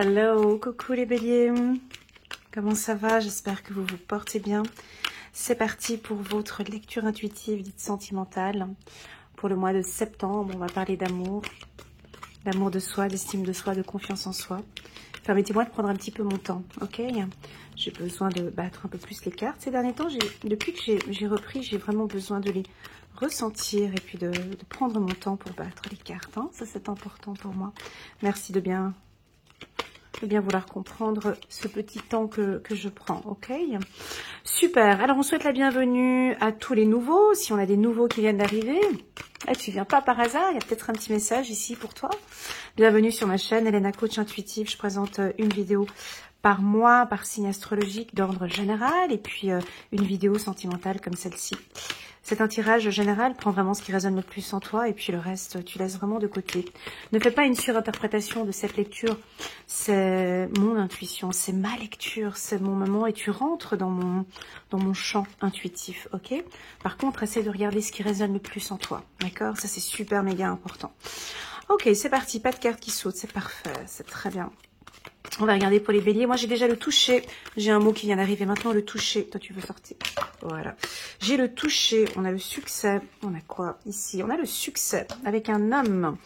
Hello, coucou les béliers, comment ça va? J'espère que vous vous portez bien. C'est parti pour votre lecture intuitive dite sentimentale. Pour le mois de septembre, on va parler d'amour, d'amour de soi, d'estime de soi, de confiance en soi. Permettez-moi de prendre un petit peu mon temps, ok? J'ai besoin de battre un peu plus les cartes. Ces derniers temps, depuis que j'ai repris, j'ai vraiment besoin de les ressentir et puis de prendre mon temps pour battre les cartes. Hein. Ça, c'est important pour moi. Merci de bien vouloir comprendre ce petit temps que je prends, ok? Super, alors on souhaite la bienvenue à tous les nouveaux, si on a des nouveaux qui viennent d'arriver. Tu viens pas par hasard, il y a peut-être un petit message ici pour toi. Bienvenue sur ma chaîne, Elena Coach Intuitive, je présente une vidéo par mois, par signe astrologique d'ordre général, et puis une vidéo sentimentale comme celle-ci. C'est un tirage général, prends vraiment ce qui résonne le plus en toi, et puis le reste, tu laisses vraiment de côté. Ne fais pas une surinterprétation de cette lecture, c'est mon intuition, c'est ma lecture, c'est mon moment, et tu rentres dans mon champ intuitif, ok? Par contre, essaie de regarder ce qui résonne le plus en toi, d'accord? Ça, c'est super méga important. Ok, c'est parti, pas de carte qui saute, c'est parfait, c'est très bien. On va regarder pour les béliers. Moi, j'ai déjà le toucher. J'ai un mot qui vient d'arriver. Maintenant, le toucher. Toi, tu veux sortir. Voilà. J'ai le toucher. On a le succès. On a quoi ici? On a le succès avec un homme.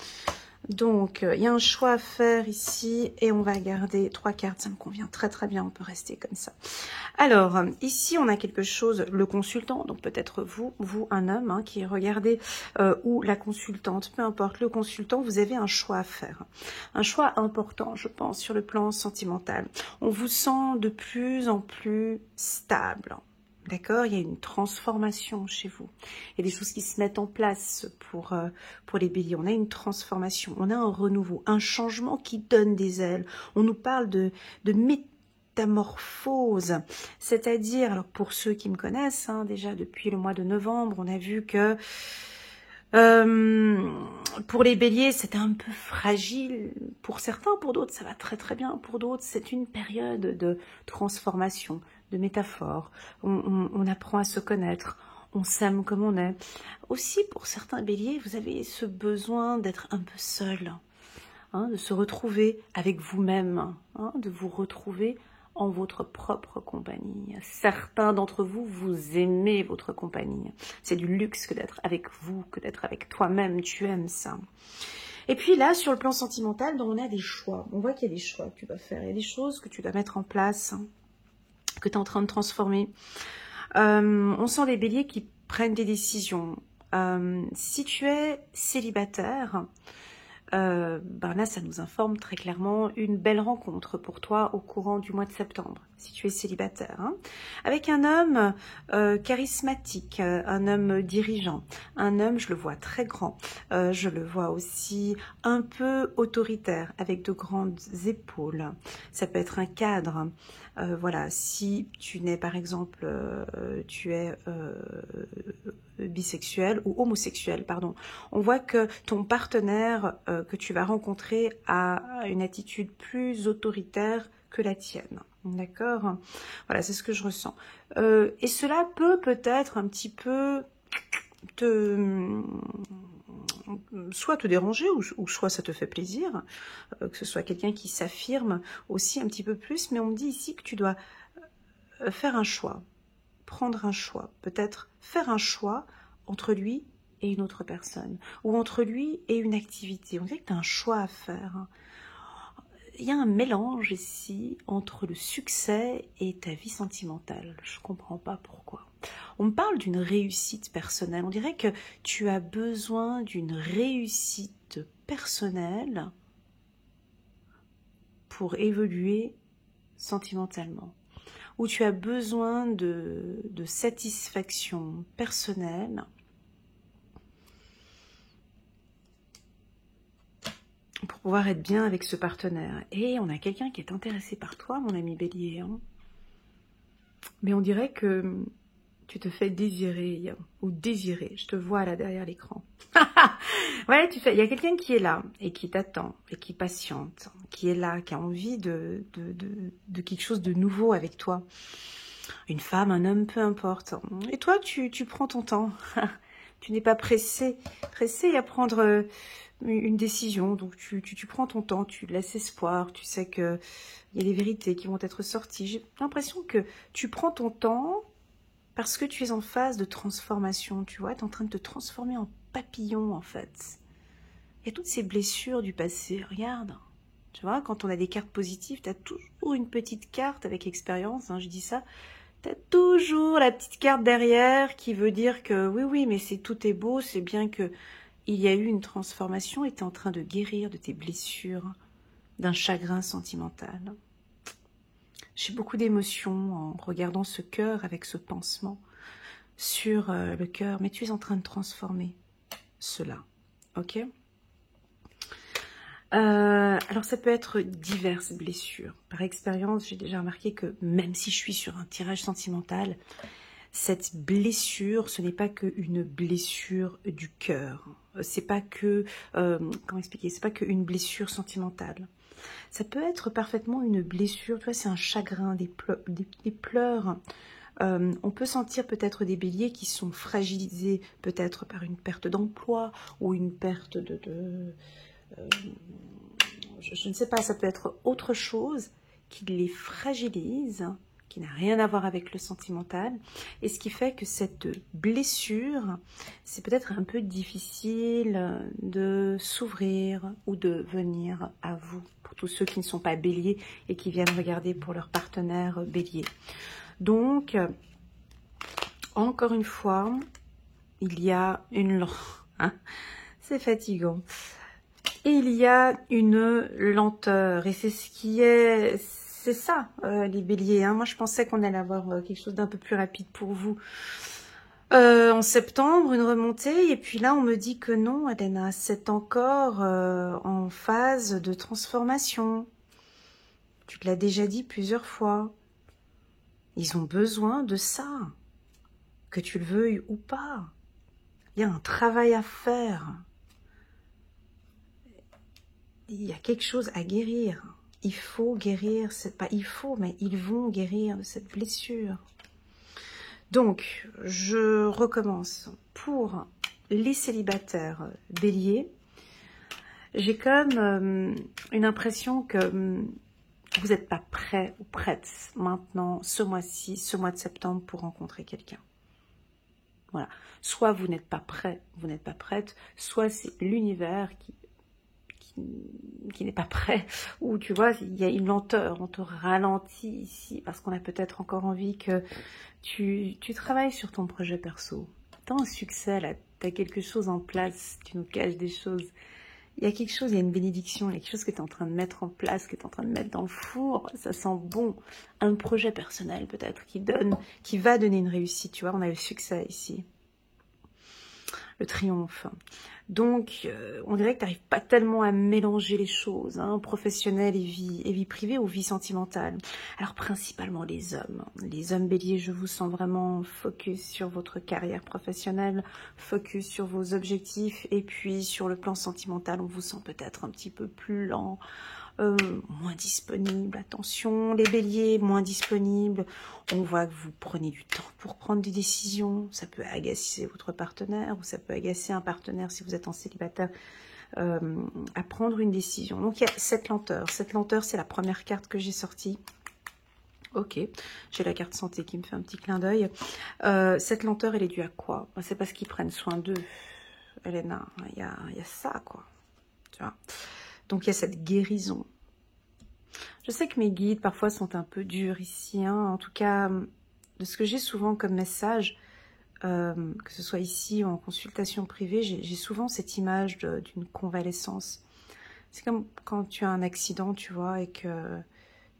Donc, il y a un choix à faire ici. Et on va garder 3 cartes. Ça me convient très, très bien. On peut rester comme ça. Alors, ici, on a quelque chose. Le consultant. Donc, peut-être vous, un homme hein, qui regardez ou la consultante. Peu importe. Le consultant, vous avez un choix à faire. Un choix important, je pense, sur le plan sentimental. On vous sent de plus en plus stable. D'accord, il y a une transformation chez vous. Il y a des choses qui se mettent en place pour les béliers. On a une transformation, on a un renouveau, un changement qui donne des ailes. On nous parle de métamorphose. C'est-à-dire, alors pour ceux qui me connaissent, hein, déjà depuis le mois de novembre, on a vu que pour les béliers, c'était un peu fragile. Pour certains, pour d'autres, ça va très très bien. Pour d'autres, c'est une période de transformation, de métaphore. On apprend à se connaître. On s'aime comme on est. Aussi, pour certains béliers, vous avez ce besoin d'être un peu seul. Hein, de se retrouver avec vous-même. Hein, de vous retrouver en votre propre compagnie. Certains d'entre vous, vous aimez votre compagnie. C'est du luxe que d'être avec vous, que d'être avec toi-même. Tu aimes ça. Et puis là, sur le plan sentimental, on a des choix. On voit qu'il y a des choix que tu dois faire. Il y a des choses que tu dois mettre en place, que tu es en train de transformer. On sent des béliers qui prennent des décisions. Si tu es célibataire, ben là, ça nous informe très clairement une belle rencontre pour toi au courant du mois de septembre, si tu es célibataire. Hein, avec un homme charismatique, un homme dirigeant, un homme, je le vois très grand, je le vois aussi un peu autoritaire, avec de grandes épaules. Ça peut être un cadre. Voilà, si tu n'es par exemple, tu es bisexuel ou homosexuel, pardon. On voit que ton partenaire que tu vas rencontrer a une attitude plus autoritaire que la tienne. D'accord? Voilà, c'est ce que je ressens. Et cela peut peut-être un petit peu soit te déranger ou soit ça te fait plaisir, que ce soit quelqu'un qui s'affirme aussi un petit peu plus, mais on me dit ici que tu dois faire un choix, prendre un choix, peut-être faire un choix entre lui et une autre personne, ou entre lui et une activité. On dirait que tu as un choix à faire. Il y a un mélange ici entre le succès et ta vie sentimentale. Je ne comprends pas pourquoi. On me parle d'une réussite personnelle. On dirait que tu as besoin d'une réussite personnelle pour évoluer sentimentalement. Où tu as besoin de satisfaction personnelle pour pouvoir être bien avec ce partenaire. Et on a quelqu'un qui est intéressé par toi, mon ami Bélier. Hein. Mais on dirait que tu te fais désirer, ou désirer. Je te vois là derrière l'écran. Ouais, il y a quelqu'un qui est là, et qui t'attend, et qui patiente, qui est là, qui a envie de quelque chose de nouveau avec toi. Une femme, un homme, peu importe. Et toi, tu prends ton temps. Tu n'es pas pressé à prendre une décision, donc tu prends ton temps, tu laisses espoir, tu sais qu'il y a des vérités qui vont être sorties. J'ai l'impression que tu prends ton temps parce que tu es en phase de transformation, tu vois, tu es en train de te transformer en papillon en fait. Il y a toutes ces blessures du passé, regarde. Tu vois, quand on a des cartes positives, tu as toujours une petite carte avec expérience, hein, je dis ça. Tu as toujours la petite carte derrière qui veut dire que oui, mais tout est beau, c'est bien que il y a eu une transformation et tu es en train de guérir de tes blessures, d'un chagrin sentimental. J'ai beaucoup d'émotions en regardant ce cœur avec ce pansement sur le cœur, mais tu es en train de transformer cela, ok ? Alors ça peut être diverses blessures. Par expérience, j'ai déjà remarqué que même si je suis sur un tirage sentimental, cette blessure, ce n'est pas qu'une blessure du cœur. C'est pas que, comment expliquer, c'est pas qu'une blessure sentimentale. Ça peut être parfaitement une blessure, tu vois, c'est un chagrin, des pleurs. On peut sentir peut-être des béliers qui sont fragilisés, peut-être par une perte d'emploi ou une perte je ne sais pas, ça peut être autre chose qui les fragilise, qui n'a rien à voir avec le sentimental, et ce qui fait que cette blessure, c'est peut-être un peu difficile de s'ouvrir ou de venir à vous, pour tous ceux qui ne sont pas béliers et qui viennent regarder pour leur partenaire bélier. Donc, encore une fois, il y a une... Hein, c'est fatigant. Et il y a une lenteur, et c'est ce qui est, c'est ça, les béliers. Hein. Moi, je pensais qu'on allait avoir quelque chose d'un peu plus rapide pour vous. En septembre, une remontée, et puis là, on me dit que non, Elena, c'est encore en phase de transformation. Tu te l'as déjà dit plusieurs fois. Ils ont besoin de ça, que tu le veuilles ou pas. Il y a un travail à faire. Il y a quelque chose à guérir. Il faut guérir, c'est pas il faut, mais ils vont guérir de cette blessure. Donc, je recommence. Pour les célibataires béliers, j'ai comme une impression que vous n'êtes pas prêt ou prête maintenant, ce mois-ci, ce mois de septembre, pour rencontrer quelqu'un. Voilà. Soit vous n'êtes pas prêt, vous n'êtes pas prête, soit c'est l'univers qui n'est pas prêt, ou tu vois, il y a une lenteur, on te ralentit ici, parce qu'on a peut-être encore envie que tu travailles sur ton projet perso. T'as un succès là, t'as quelque chose en place, tu nous caches des choses. Il y a quelque chose, il y a une bénédiction, il y a quelque chose que tu es en train de mettre en place, que tu es en train de mettre dans le four, ça sent bon. Un projet personnel peut-être qui va donner une réussite, tu vois, on a le succès ici. Le triomphe. Donc, on dirait que tu n'arrives pas tellement à mélanger les choses, hein, professionnelle et vie privée ou vie sentimentale. Alors, principalement les hommes. Les hommes béliers, je vous sens vraiment focus sur votre carrière professionnelle, focus sur vos objectifs, et puis sur le plan sentimental, on vous sent peut-être un petit peu plus lent, moins disponible. Attention, les béliers, moins disponibles. On voit que vous prenez du temps pour prendre des décisions. Ça peut agacer votre partenaire ou ça peut agacer un partenaire si vous êtes en célibataire à prendre une décision. Donc il y a cette lenteur. Cette lenteur, c'est la première carte que j'ai sortie. Ok, j'ai la carte santé qui me fait un petit clin d'œil. Cette lenteur, elle est due à quoi? C'est parce qu'ils prennent soin d'eux, Elena. Il y a ça, quoi. Tu vois. Donc il y a cette guérison. Je sais que mes guides parfois sont un peu durs ici. Hein. En tout cas, de ce que j'ai souvent comme message, que ce soit ici ou en consultation privée, j'ai souvent cette image d'une convalescence. C'est comme quand tu as un accident, tu vois, et que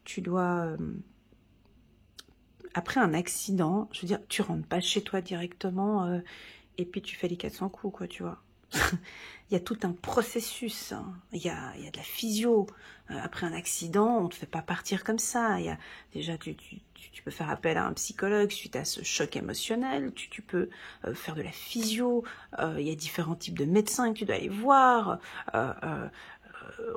tu dois... après un accident, je veux dire, tu rentres pas chez toi directement et puis tu fais les 400 coups, quoi, tu vois. Il y a tout un processus, hein. Il y a de la physio. Après un accident, on ne te fait pas partir comme ça. Il y a, déjà, tu peux faire appel à un psychologue suite à ce choc émotionnel. Tu peux faire de la physio. Il y a différents types de médecins que tu dois aller voir.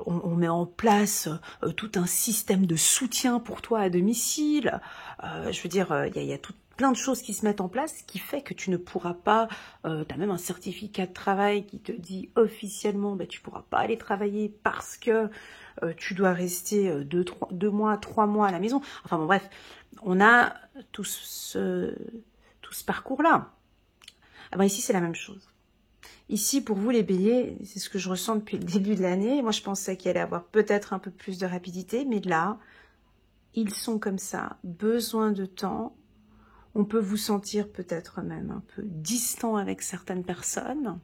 On met en place tout un système de soutien pour toi à domicile. Je veux dire, il y a tout... plein de choses qui se mettent en place, qui fait que tu ne pourras pas, tu as même un certificat de travail qui te dit officiellement, ben, tu ne pourras pas aller travailler parce que tu dois rester 2 mois, 3 mois à la maison. Enfin bon, bref, on a tout ce parcours-là. Ah ben, ici, c'est la même chose. Ici, pour vous, les béliers, c'est ce que je ressens depuis le début de l'année. Moi, je pensais qu'il allait avoir peut-être un peu plus de rapidité, mais là, ils sont comme ça, besoin de temps. On peut vous sentir peut-être même un peu distant avec certaines personnes.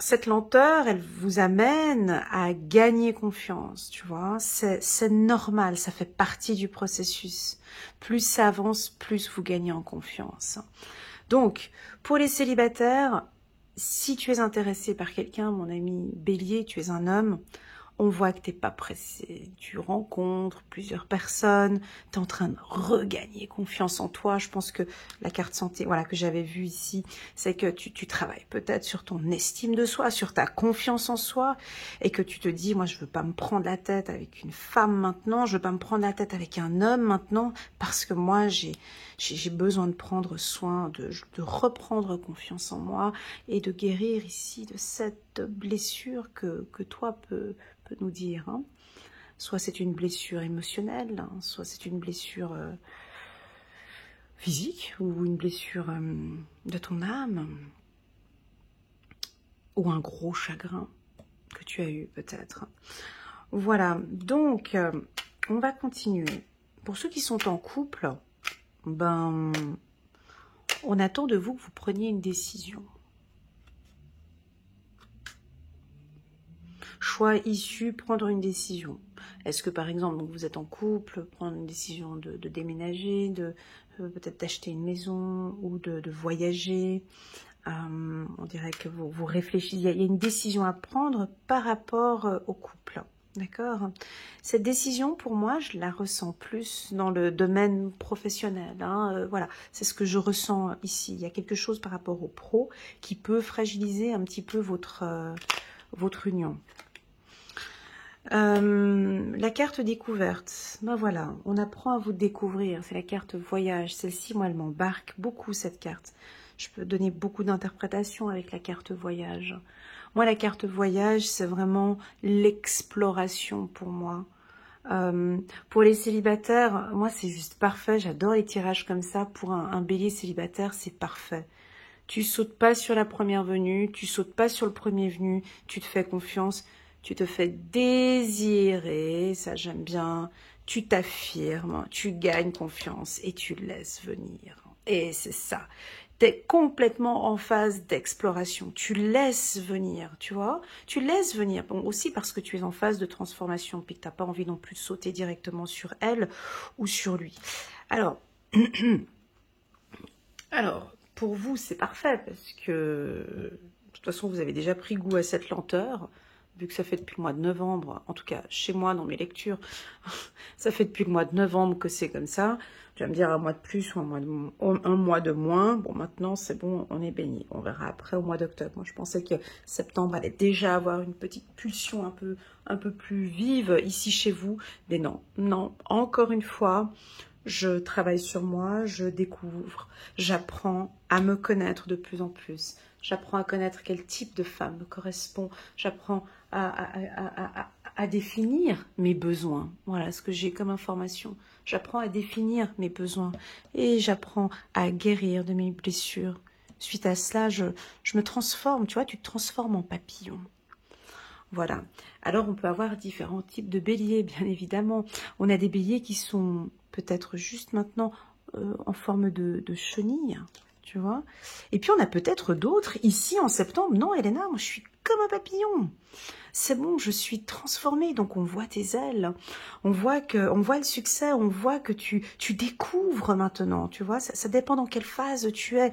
Cette lenteur, elle vous amène à gagner confiance, tu vois. C'est normal, ça fait partie du processus. Plus ça avance, plus vous gagnez en confiance. Donc, pour les célibataires, si tu es intéressé par quelqu'un, mon ami Bélier, tu es un homme, on voit que tu n'es pas pressé, tu rencontres plusieurs personnes, tu es en train de regagner confiance en toi. Je pense que la carte santé, voilà, que j'avais vue ici, c'est que tu travailles peut-être sur ton estime de soi, sur ta confiance en soi, et que tu te dis, moi je veux pas me prendre la tête avec une femme maintenant, je veux pas me prendre la tête avec un homme maintenant, parce que moi j'ai besoin de prendre soin, de reprendre confiance en moi, et de guérir ici de cette blessure que toi peut nous dire. Hein. Soit c'est une blessure émotionnelle, hein, soit c'est une blessure physique, ou une blessure de ton âme, ou un gros chagrin que tu as eu peut-être. Voilà, donc on va continuer. Pour ceux qui sont en couple, ben, on attend de vous que vous preniez une décision. Choix issu, prendre une décision. Est-ce que par exemple, donc vous êtes en couple, prendre une décision de déménager, de peut-être d'acheter une maison ou de voyager. On dirait que vous réfléchissez, il y a une décision à prendre par rapport au couple. D'accord? Cette décision, pour moi, je la ressens plus dans le domaine professionnel. Hein, voilà, c'est ce que je ressens ici. Il y a quelque chose par rapport au pro qui peut fragiliser un petit peu votre union. La carte découverte, ben voilà, on apprend à vous découvrir, c'est la carte voyage. Celle-ci, moi, elle m'embarque beaucoup, cette carte. Je peux donner beaucoup d'interprétations avec la carte voyage. Moi, la carte voyage, c'est vraiment l'exploration pour moi. Pour les célibataires, moi, c'est juste parfait. J'adore les tirages comme ça. Pour un bélier célibataire, c'est parfait. Tu sautes pas sur la première venue, tu sautes pas sur le premier venu, tu te fais confiance. Tu te fais désirer, ça j'aime bien, tu t'affirmes, tu gagnes confiance et tu laisses venir. Et c'est ça, tu es complètement en phase d'exploration, tu laisses venir, tu vois, tu laisses venir, bon, aussi parce que tu es en phase de transformation, puis que tu n'as pas envie non plus de sauter directement sur elle ou sur lui. Alors, pour vous c'est parfait parce que de toute façon vous avez déjà pris goût à cette lenteur, vu que ça fait depuis le mois de novembre, en tout cas chez moi dans mes lectures, ça fait depuis le mois de novembre que c'est comme ça. Tu vas me dire un mois de plus ou un mois de moins. Bon, maintenant c'est bon, on est béni. On verra après au mois d'octobre. Moi je pensais que septembre allait déjà avoir une petite pulsion un peu plus vive ici chez vous. Mais non, non, encore une fois, je travaille sur moi, je découvre, j'apprends à me connaître de plus en plus. J'apprends à connaître quel type de femme me correspond. J'apprends à définir mes besoins. Voilà ce que j'ai comme information. J'apprends à définir mes besoins et j'apprends à guérir de mes blessures. Suite à cela, je me transforme. Tu vois, tu te transformes en papillon. Voilà. Alors, on peut avoir différents types de béliers, bien évidemment. On a des béliers qui sont peut-être juste maintenant en forme de chenille, tu vois. Et puis, on a peut-être d'autres ici en septembre. Non, Elena, moi, je suis comme un papillon. C'est bon, je suis transformée. Donc, on voit tes ailes. On voit le succès. On voit que tu découvres maintenant, tu vois. Ça dépend dans quelle phase tu es.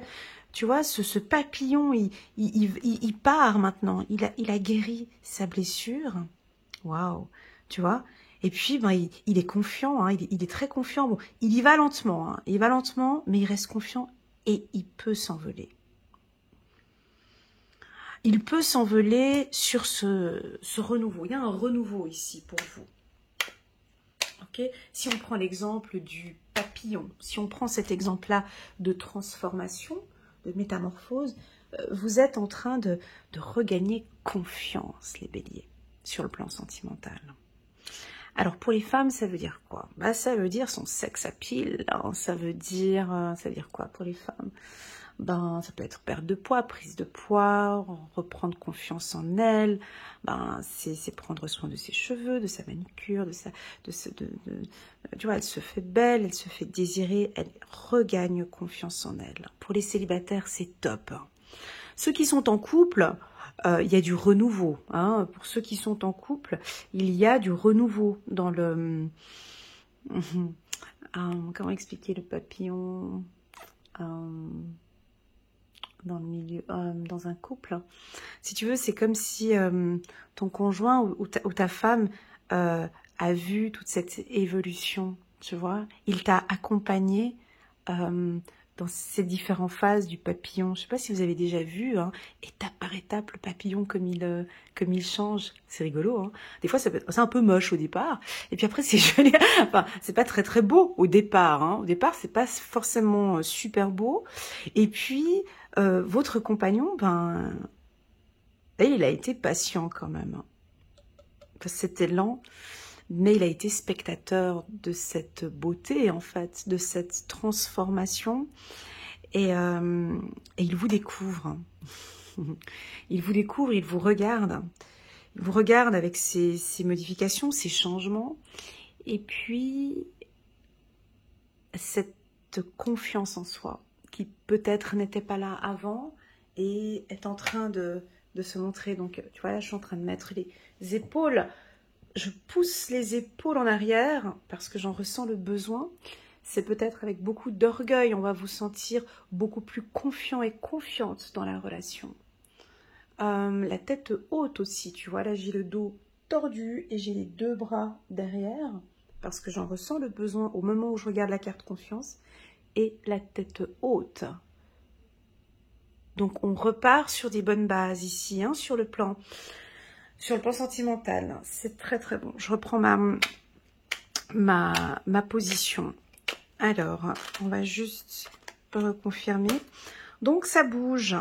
Tu vois, ce papillon, il part maintenant. Il a guéri sa blessure. Waouh, tu vois. Et puis, ben, il est confiant, hein, il est très confiant. Bon, il y va lentement, hein, il va lentement, mais il reste confiant et il peut s'envoler. Il peut s'envoler sur ce renouveau. Il y a un renouveau ici pour vous. ok? Si on prend l'exemple du papillon, si on prend cet exemple-là de transformation, de métamorphose, vous êtes en train de regagner confiance, les béliers, sur le plan sentimental. Alors pour les femmes, ça veut dire quoi? Bah, ça veut dire son sex appeal, hein. Ça veut dire quoi pour les femmes? Ben, ça peut être perte de poids, prise de poids, reprendre confiance en elle. Ben, c'est prendre soin de ses cheveux, de sa manicure, tu vois, elle se fait belle, elle se fait désirer, elle regagne confiance en elle. Pour les célibataires, c'est top. Ceux qui sont en couple, il y a du renouveau. Hein. Pour ceux qui sont en couple, il y a du renouveau dans le... comment expliquer le papillon dans le milieu, dans un couple. Si tu veux, c'est comme si ton conjoint ou ta femme a vu toute cette évolution, tu vois. Il t'a accompagné dans ces différentes phases du papillon. Je ne sais pas si vous avez déjà vu, hein, étape par étape, le papillon comme il change. C'est rigolo, hein. Des fois, c'est un peu moche au départ. Et puis après, c'est joli. Enfin, c'est pas très très beau au départ. Hein. Au départ, c'est pas forcément super beau. Et puis, votre compagnon, il a été patient quand même. C'était lent. Mais il a été spectateur de cette beauté, en fait, de cette transformation. Et il vous découvre. Il vous découvre, il vous regarde. Il vous regarde avec ses modifications, ses changements. Et puis, cette confiance en soi, qui peut-être n'était pas là avant, et est en train de se montrer. Donc, tu vois, là, je suis en train de mettre les épaules. Je pousse les épaules en arrière parce que j'en ressens le besoin. C'est peut-être avec beaucoup d'orgueil, on va vous sentir beaucoup plus confiant et confiante dans la relation. La tête haute aussi, tu vois, là j'ai le dos tordu et j'ai les deux bras derrière parce que j'en ressens le besoin au moment où je regarde la carte confiance et la tête haute. Donc on repart sur des bonnes bases ici, hein, sur le plan sentimental. C'est très très bon. Je reprends ma position. Alors, on va juste reconfirmer. Donc, ça bouge.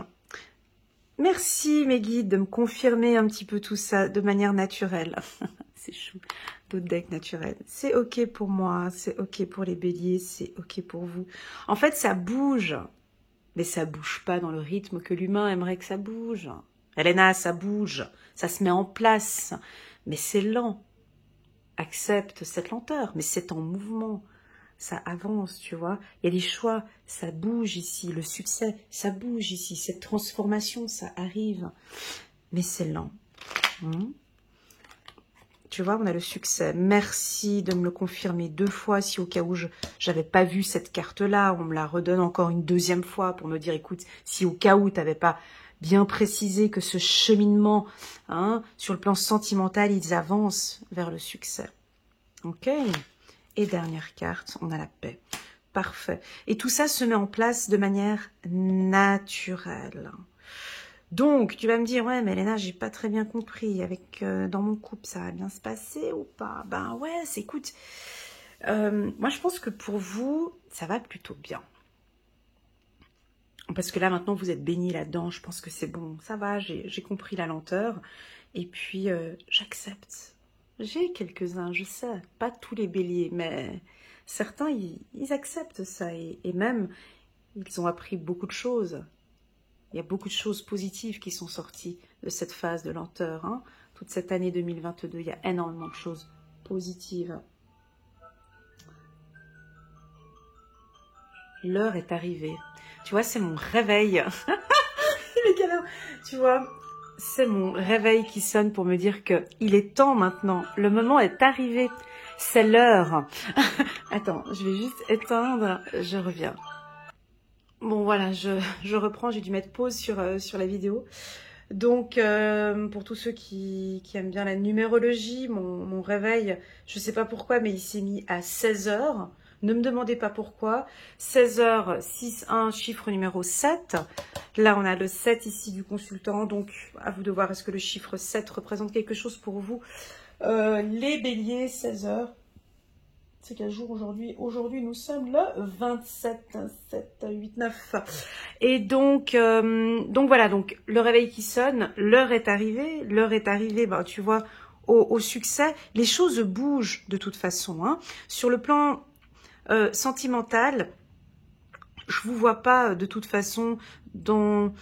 Merci, mes guides, de me confirmer un petit peu tout ça de manière naturelle. C'est chou. D'autres decks naturels. C'est OK pour moi, c'est OK pour les béliers, c'est OK pour vous. En fait, ça bouge. Mais ça bouge pas dans le rythme que l'humain aimerait que ça bouge. Elena, ça bouge, ça se met en place. Mais c'est lent. Accepte cette lenteur, mais c'est en mouvement. Ça avance, tu vois. Il y a des choix, ça bouge ici. Le succès, ça bouge ici. Cette transformation, ça arrive. Mais c'est lent. Tu vois, on a le succès. Merci de me le confirmer 2 fois. Si au cas où je n'avais pas vu cette carte-là, on me la redonne encore une 2e fois pour me dire, écoute, si au cas où tu n'avais pas bien précisé que ce cheminement, hein, sur le plan sentimental, ils avancent vers le succès. Ok. Et dernière carte, on a la paix. Parfait. Et tout ça se met en place de manière naturelle. Donc, tu vas me dire, ouais, mais Elena, j'ai pas très bien compris. Dans mon couple, ça va bien se passer ou pas? Ben ouais, écoute, moi je pense que pour vous, ça va plutôt bien. Parce que là, maintenant, vous êtes baigné là-dedans. Je pense que c'est bon, ça va, j'ai compris la lenteur. Et puis, j'accepte. J'ai quelques-uns, je sais, pas tous les béliers, mais certains, ils acceptent ça. Et même, ils ont appris beaucoup de choses. Il y a beaucoup de choses positives qui sont sorties de cette phase de lenteur. Hein. Toute cette année 2022, il y a énormément de choses positives. L'heure est arrivée. Tu vois, c'est mon réveil. Il est quelle heure? Tu vois, c'est mon réveil qui sonne pour me dire que il est temps maintenant. Le moment est arrivé. C'est l'heure. Attends, je vais juste éteindre. Je reviens. Bon, voilà, je reprends. J'ai dû mettre pause sur la vidéo. Donc, pour tous ceux qui aiment bien la numérologie, mon réveil, je ne sais pas pourquoi, mais il s'est mis à 16h. Ne me demandez pas pourquoi. 16h, 6, 1, chiffre numéro 7. Là, on a le 7 ici du consultant. Donc, à vous de voir, est-ce que le chiffre 7 représente quelque chose pour vous? Les béliers, 16h. C'est quel jour aujourd'hui? Aujourd'hui, nous sommes le 27, 7, 8, 9. Et donc voilà, donc le réveil qui sonne, l'heure est arrivée, ben, tu vois, au succès. Les choses bougent de toute façon. Hein. Sur le plan sentimental, je vous vois pas de toute façon dans...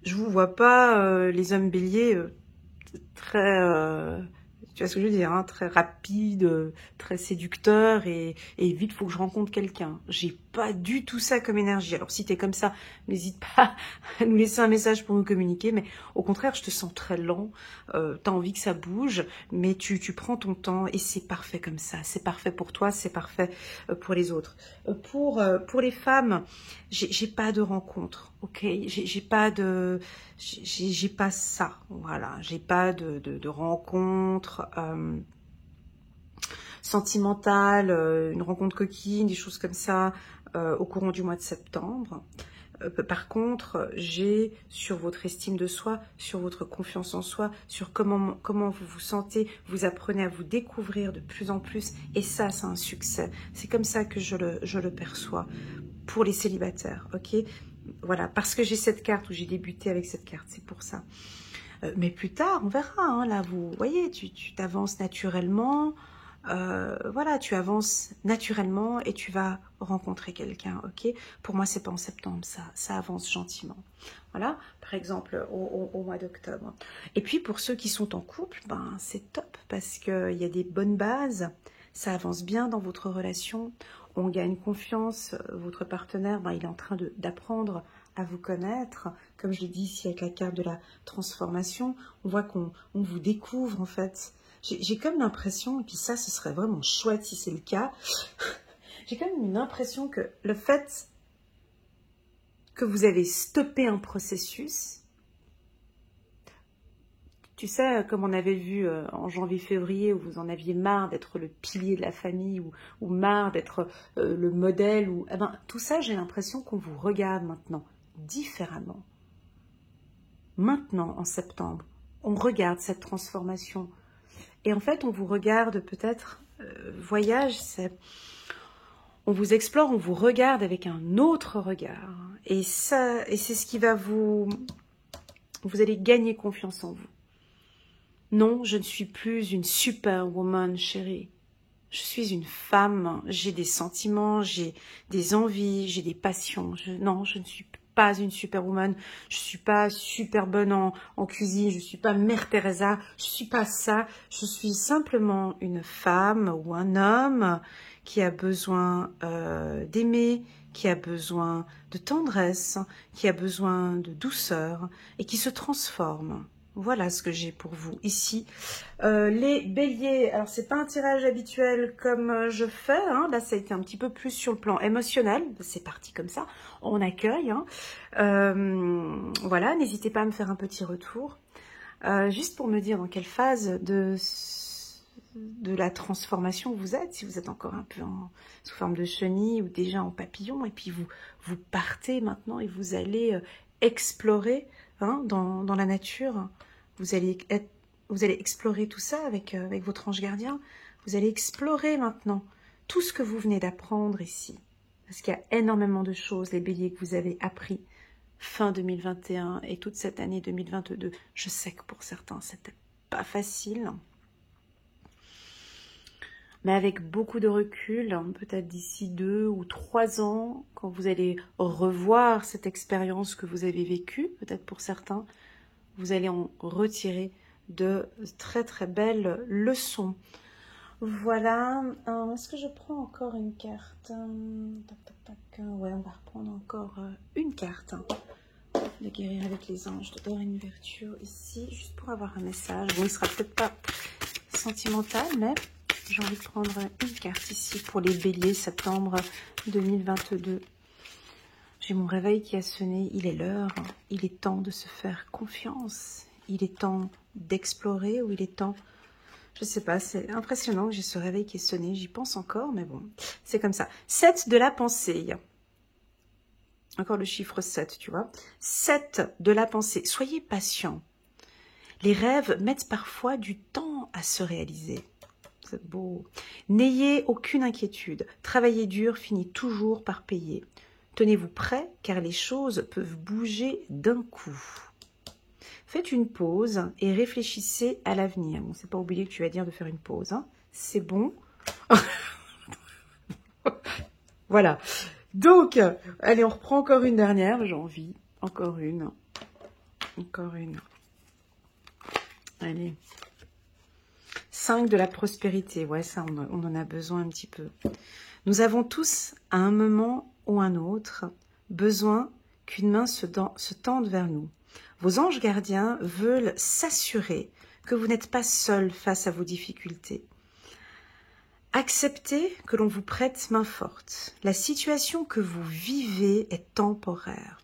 je vous vois pas les hommes béliers très... tu vois ce que je veux dire, hein, très rapide, très séducteur et vite, faut que je rencontre quelqu'un. J'ai pas du tout ça comme énergie. Alors si t'es comme ça, n'hésite pas à nous laisser un message pour nous communiquer, mais au contraire, je te sens très lent, t'as envie que ça bouge, mais tu prends ton temps et c'est parfait comme ça. C'est parfait pour toi, c'est parfait pour les autres. Pour les femmes, j'ai pas de rencontre, ok? J'ai pas de... J'ai pas ça, voilà. J'ai pas de rencontre sentimentale, une rencontre coquine, des choses comme ça au courant du mois de septembre. Par contre, j'ai sur votre estime de soi, sur votre confiance en soi, sur comment vous vous sentez, vous apprenez à vous découvrir de plus en plus. Et ça, c'est un succès. C'est comme ça que je le perçois pour les célibataires, ok? Voilà, parce que j'ai cette carte, ou j'ai débuté avec cette carte, c'est pour ça. Mais plus tard, on verra, hein, là, vous voyez, tu t'avances naturellement, voilà, tu avances naturellement et tu vas rencontrer quelqu'un, ok? Pour moi, c'est pas en septembre, ça avance gentiment. Voilà, par exemple, au mois d'octobre. Et puis, pour ceux qui sont en couple, ben, c'est top, parce qu'il y a des bonnes bases, ça avance bien dans votre relation, on gagne confiance, votre partenaire, ben, il est en train d'apprendre à vous connaître, comme je l'ai dit ici avec la carte de la transformation, on voit qu'on vous découvre en fait. J'ai comme l'impression, et puis ça ce serait vraiment chouette si c'est le cas, j'ai quand même une impression que le fait que vous avez stoppé un processus, tu sais, comme on avait vu en janvier-février, où vous en aviez marre d'être le pilier de la famille, ou marre d'être le modèle, ou, eh ben, tout ça, j'ai l'impression qu'on vous regarde maintenant différemment. Maintenant, en septembre, on regarde cette transformation. Et en fait, on vous regarde peut-être, voyage, on vous explore, on vous regarde avec un autre regard. Et ça, et c'est ce qui va vous allez gagner confiance en vous. Non, je ne suis plus une superwoman, chérie. Je suis une femme, j'ai des sentiments, j'ai des envies, j'ai des passions. Non, je ne suis pas une superwoman, je ne suis pas super bonne en cuisine, je ne suis pas Mère Teresa, je ne suis pas ça. Je suis simplement une femme ou un homme qui a besoin d'aimer, qui a besoin de tendresse, qui a besoin de douceur et qui se transforme. Voilà ce que j'ai pour vous ici. Les béliers, alors c'est pas un tirage habituel comme je fais, hein. Là ça a été un petit peu plus sur le plan émotionnel, c'est parti comme ça, on accueille. Hein. Voilà, n'hésitez pas à me faire un petit retour, juste pour me dire dans quelle phase de la transformation vous êtes, si vous êtes encore un peu sous forme de chenille ou déjà en papillon, et puis vous partez maintenant et vous allez explorer hein, dans la nature. Vous allez explorer tout ça avec votre ange gardien. Vous allez explorer maintenant tout ce que vous venez d'apprendre ici. Parce qu'il y a énormément de choses, les béliers, que vous avez appris fin 2021 et toute cette année 2022. Je sais que pour certains, c'était pas facile. Mais avec beaucoup de recul, peut-être d'ici 2 ou 3 ans, quand vous allez revoir cette expérience que vous avez vécue, peut-être pour certains, vous allez en retirer de très très belles leçons. Voilà. Est-ce que je prends encore une carte? Ouais, on va reprendre encore une carte. De guérir avec les anges, de donner une ouverture ici, juste pour avoir un message. Bon, il ne sera peut-être pas sentimental, mais j'ai envie de prendre une carte ici pour les béliers, septembre 2022. J'ai mon réveil qui a sonné, il est l'heure, il est temps de se faire confiance, il est temps d'explorer ou il est temps, je sais pas, c'est impressionnant que j'ai ce réveil qui est sonné, j'y pense encore, mais bon, c'est comme ça. 7 de la pensée, encore le chiffre 7, tu vois, 7 de la pensée, soyez patient, les rêves mettent parfois du temps à se réaliser, C'est beau. N'ayez aucune inquiétude. Travailler dur finit toujours par payer. Tenez-vous prêt, car les choses peuvent bouger d'un coup. Faites une pause et réfléchissez à l'avenir. Bon, c'est pas oublié que tu vas dire de faire une pause. Hein. C'est bon. Voilà. Donc, allez, on reprend encore une dernière. J'ai envie. Encore une. Encore une. Allez. 5 de la prospérité. Ouais, ça, on en a besoin un petit peu. Nous avons tous, à un moment ou un autre, besoin qu'une main se tende vers nous. Vos anges gardiens veulent s'assurer que vous n'êtes pas seul face à vos difficultés. Acceptez que l'on vous prête main forte. La situation que vous vivez est temporaire.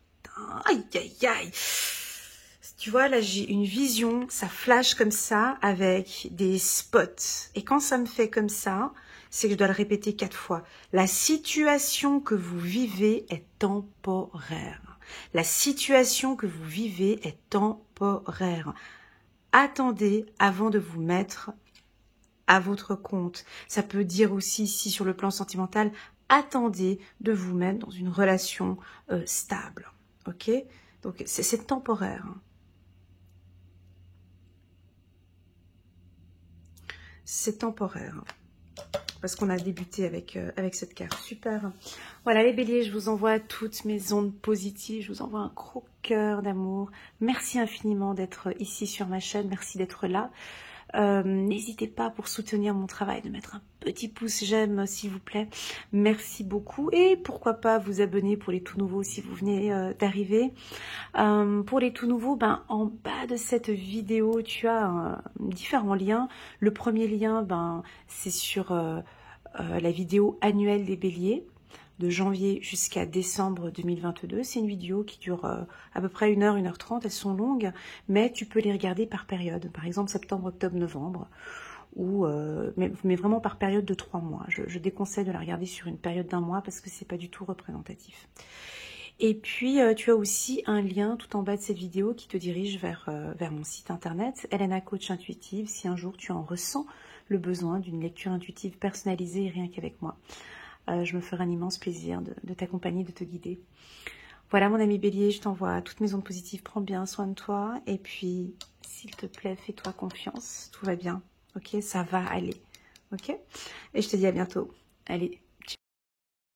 Aïe, aïe, aïe. Tu vois, là, j'ai une vision, ça flash comme ça, avec des spots. Et quand ça me fait comme ça, c'est que je dois le répéter 4 fois. La situation que vous vivez est temporaire. La situation que vous vivez est temporaire. Attendez avant de vous mettre à votre compte. Ça peut dire aussi, si sur le plan sentimental, attendez de vous mettre dans une relation stable. Ok? Donc, c'est temporaire. C'est temporaire. Parce qu'on a débuté avec cette carte. Super. Voilà les béliers, je vous envoie toutes mes ondes positives. Je vous envoie un gros cœur d'amour. Merci infiniment d'être ici sur ma chaîne. Merci d'être là. N'hésitez pas pour soutenir mon travail de mettre un petit pouce j'aime s'il vous plaît. Merci beaucoup. Et pourquoi pas vous abonner pour les tout nouveaux si vous venez d'arriver. Pour les tout nouveaux, en bas de cette vidéo, tu as différents liens. Le premier lien, c'est sur la vidéo annuelle des béliers, de janvier jusqu'à décembre 2022. C'est une vidéo qui dure à peu près 1h, 1h30. Elles sont longues, mais tu peux les regarder par période. Par exemple, septembre, octobre, novembre. Ou mais vraiment par période de 3 mois. Je déconseille de la regarder sur une période d'1 mois parce que c'est pas du tout représentatif. Et puis, tu as aussi un lien tout en bas de cette vidéo qui te dirige vers mon site internet, Elena Coach Intuitive, si un jour tu en ressens le besoin d'une lecture intuitive personnalisée rien qu'avec moi. Je me ferai un immense plaisir de t'accompagner, de te guider. Voilà mon ami Bélier, je t'envoie toutes mes ondes positives, prends bien soin de toi. Et puis, s'il te plaît, fais-toi confiance, tout va bien, ok? Ça va aller, ok? Et je te dis à bientôt. Allez,